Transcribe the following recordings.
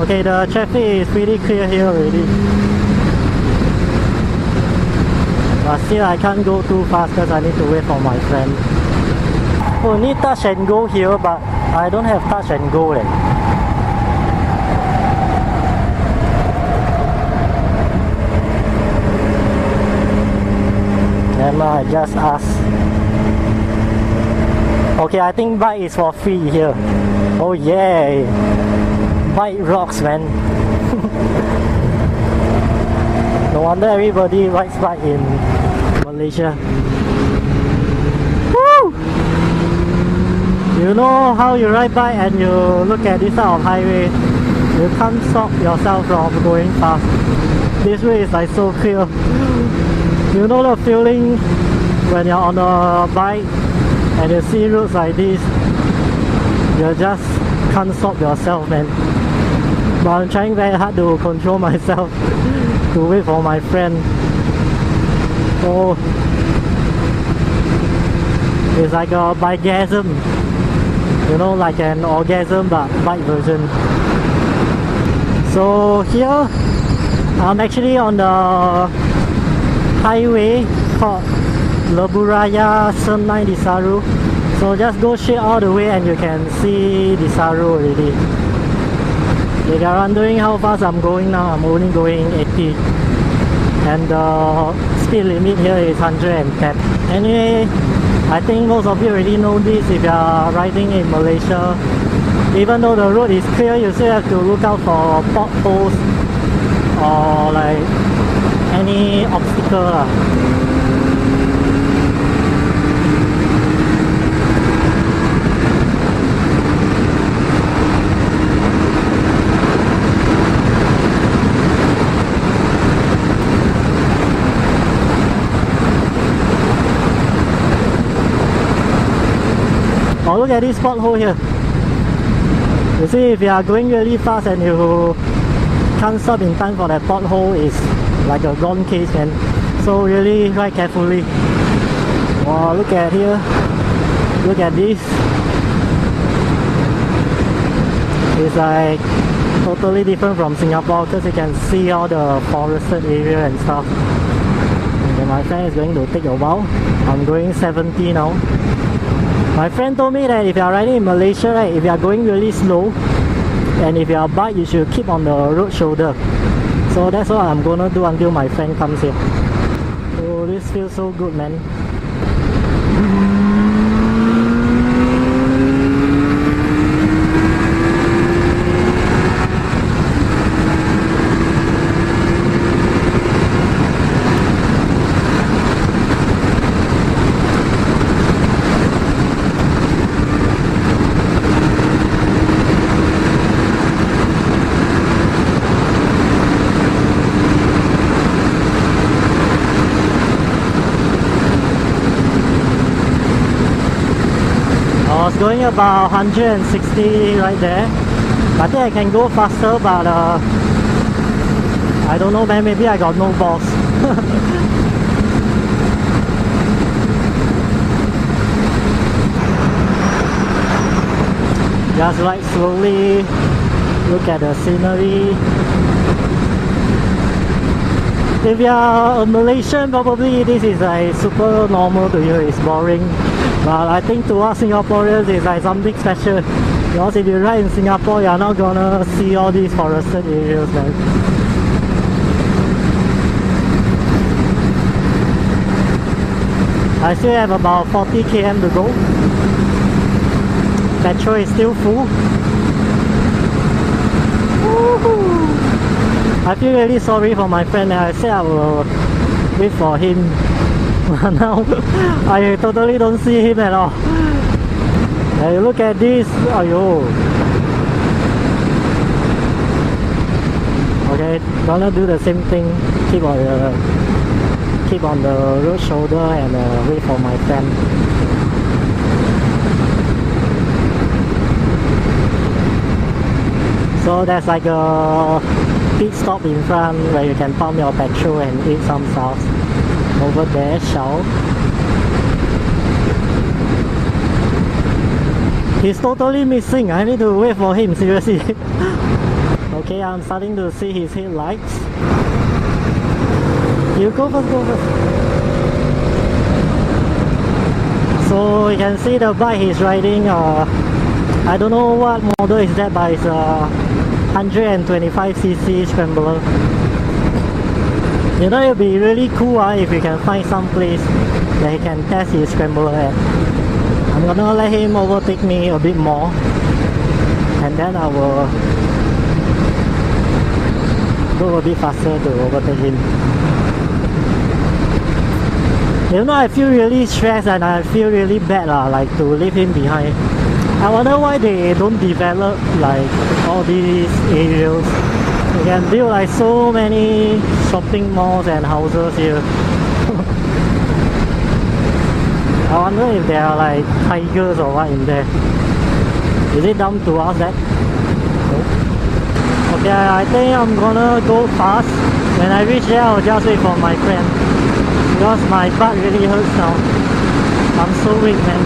Okay, the traffic is pretty clear here already. But still I can't go too fast because I need to wait for my friend. Oh, need touch and go here, but I don't have touch and go leh. Never mind, I just ask. Okay, I think bike is for free here. Oh yeah, bike rocks, man. No wonder everybody rides bike in Malaysia. Woo! You know how you ride bike and you look at this side of highway, you can't stop yourself from going fast. This way is like so clear. You know the feeling when you're on a bike and you see roads like this, you just can't stop yourself, man. But I'm trying very hard to control myself to wait for my friend. So it's like a bikegasm, you know, like an orgasm but bike version. So here I'm actually on the highway called Leburaya Senai DESARU. So just go straight all the way and you can see DESARU already. If you're wondering how fast I'm going now, I'm only going 80. And the speed limit here is 110. Anyway, I think most of you already know this. If you're riding in Malaysia, even though the road is clear, you still have to look out for potholes or like any obstacle. Oh, look at this pothole here. You see, if you are going really fast and you can't stop in time for that pothole, it's like a gone case, man. So really ride carefully. Wow, look at here. Look at this. It's like totally different from Singapore because you can see all the forested area and stuff. And my friend is going to take a while. I'm going 70 now. My friend told me that if you are riding in Malaysia, right, if you are going really slow and if you are bike, you should keep on the road shoulder. So that's what I'm gonna do until my friend comes here. Oh, this feels so good, man. I was going about 160 right there. I think I can go faster, but I don't know, man. Maybe I got no balls. Just ride slowly, look at the scenery. If you are a Malaysian, probably this is like super normal to you, it's boring. But I think to us Singaporeans it's like something special. Because if you ride in Singapore, you're not gonna see all these forested areas, man. I still have about 40 km to go. Petrol is still full. I feel really sorry for my friend. I said I will wait for him. Now I totally don't see him at all. Hey, look at this. Ayo. Okay, gonna do the same thing. Keep on the road shoulder and wait for my friend. So there's like a pit stop in front where you can pump your petrol and eat some stuff. Over there, Shao. He's totally missing. I need to wait for him, seriously. Okay, I'm starting to see his headlights. You go first, go first. So you can see the bike he's riding. I don't know what model is that, but it's a 125cc scrambler. You know, it'll be really cool if you can find some place that he can test his scrambler at. I'm gonna let him overtake me a bit more, and then I will go a bit faster to overtake him. You know, I feel really stressed and I feel really bad like to leave him behind. I wonder why they don't develop like all these areas. You can build like so many shopping malls and houses here. I wonder if there are like tigers or what in there. Is it dumb to ask that? No. Okay, I think I'm gonna go fast. When I reach there, I'll just wait for my friend. Because my butt really hurts now. I'm so weak, man.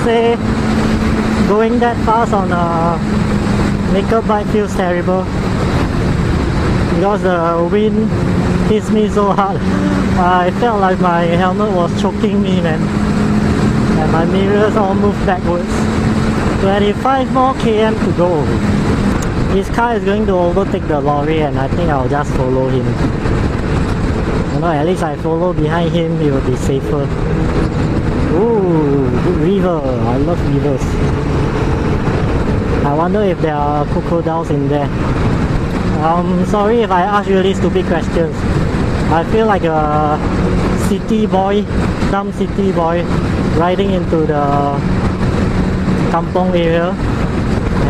Say going that fast on a naked bike feels terrible because the wind hits me so hard. I felt like my helmet was choking me, man, and my mirrors all moved backwards. 25 more km to go. His car is going to overtake the lorry and I think I'll just follow him. You know, at least I follow behind him, it will be safer. Ooh, good river. I love rivers. I wonder if there are crocodiles in there. Sorry if I ask really stupid questions. I feel like a city boy, dumb city boy, riding into the kampong area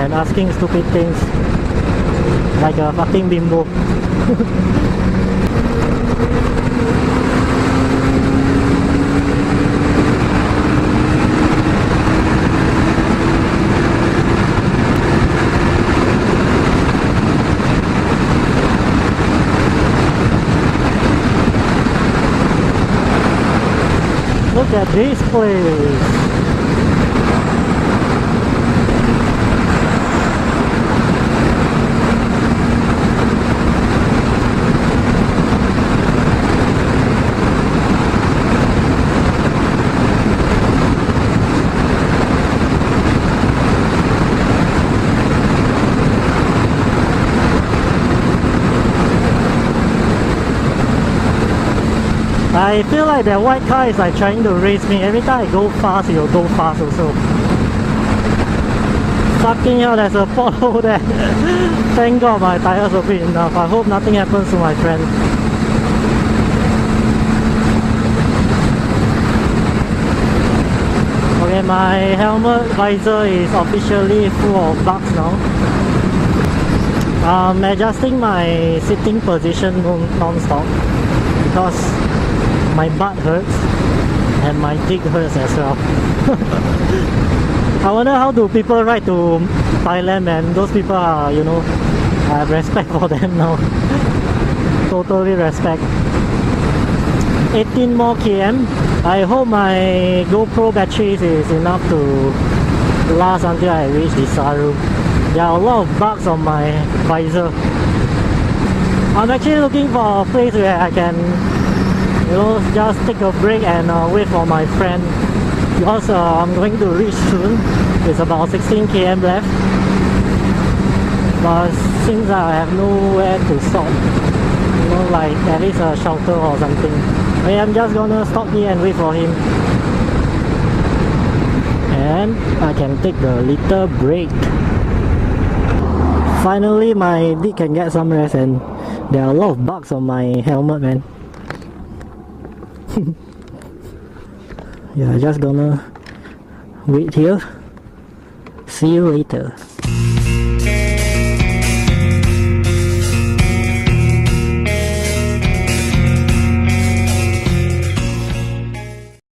and asking stupid things like a fucking bimbo. Look at this place. I feel like that white car is like trying to race me. Every time I go fast, it will go fast also. Fucking hell, there's a pothole there. Thank God my tires are big enough. I hope nothing happens to my friend. Okay, my helmet visor is officially full of bugs now. I'm adjusting my sitting position non-stop because my butt hurts and my dick hurts as well. I wonder how do people ride to Thailand, man. Those people are, you know, I have respect for them now. Totally respect. 18 more km. I hope my GoPro batteries is enough to last until I reach DESARU. There are a lot of bugs on my visor. I'm actually looking for a place where I can, you know, just take a break and wait for my friend, because I'm going to reach soon. It's about 16 km left, but since I have nowhere to stop, you know, like at least a shelter or something, I'm just gonna stop here and wait for him, and I can take the little break. Finally my dick can get some rest, and there are a lot of bugs on my helmet, man. Yeah, just gonna wait here. See you later.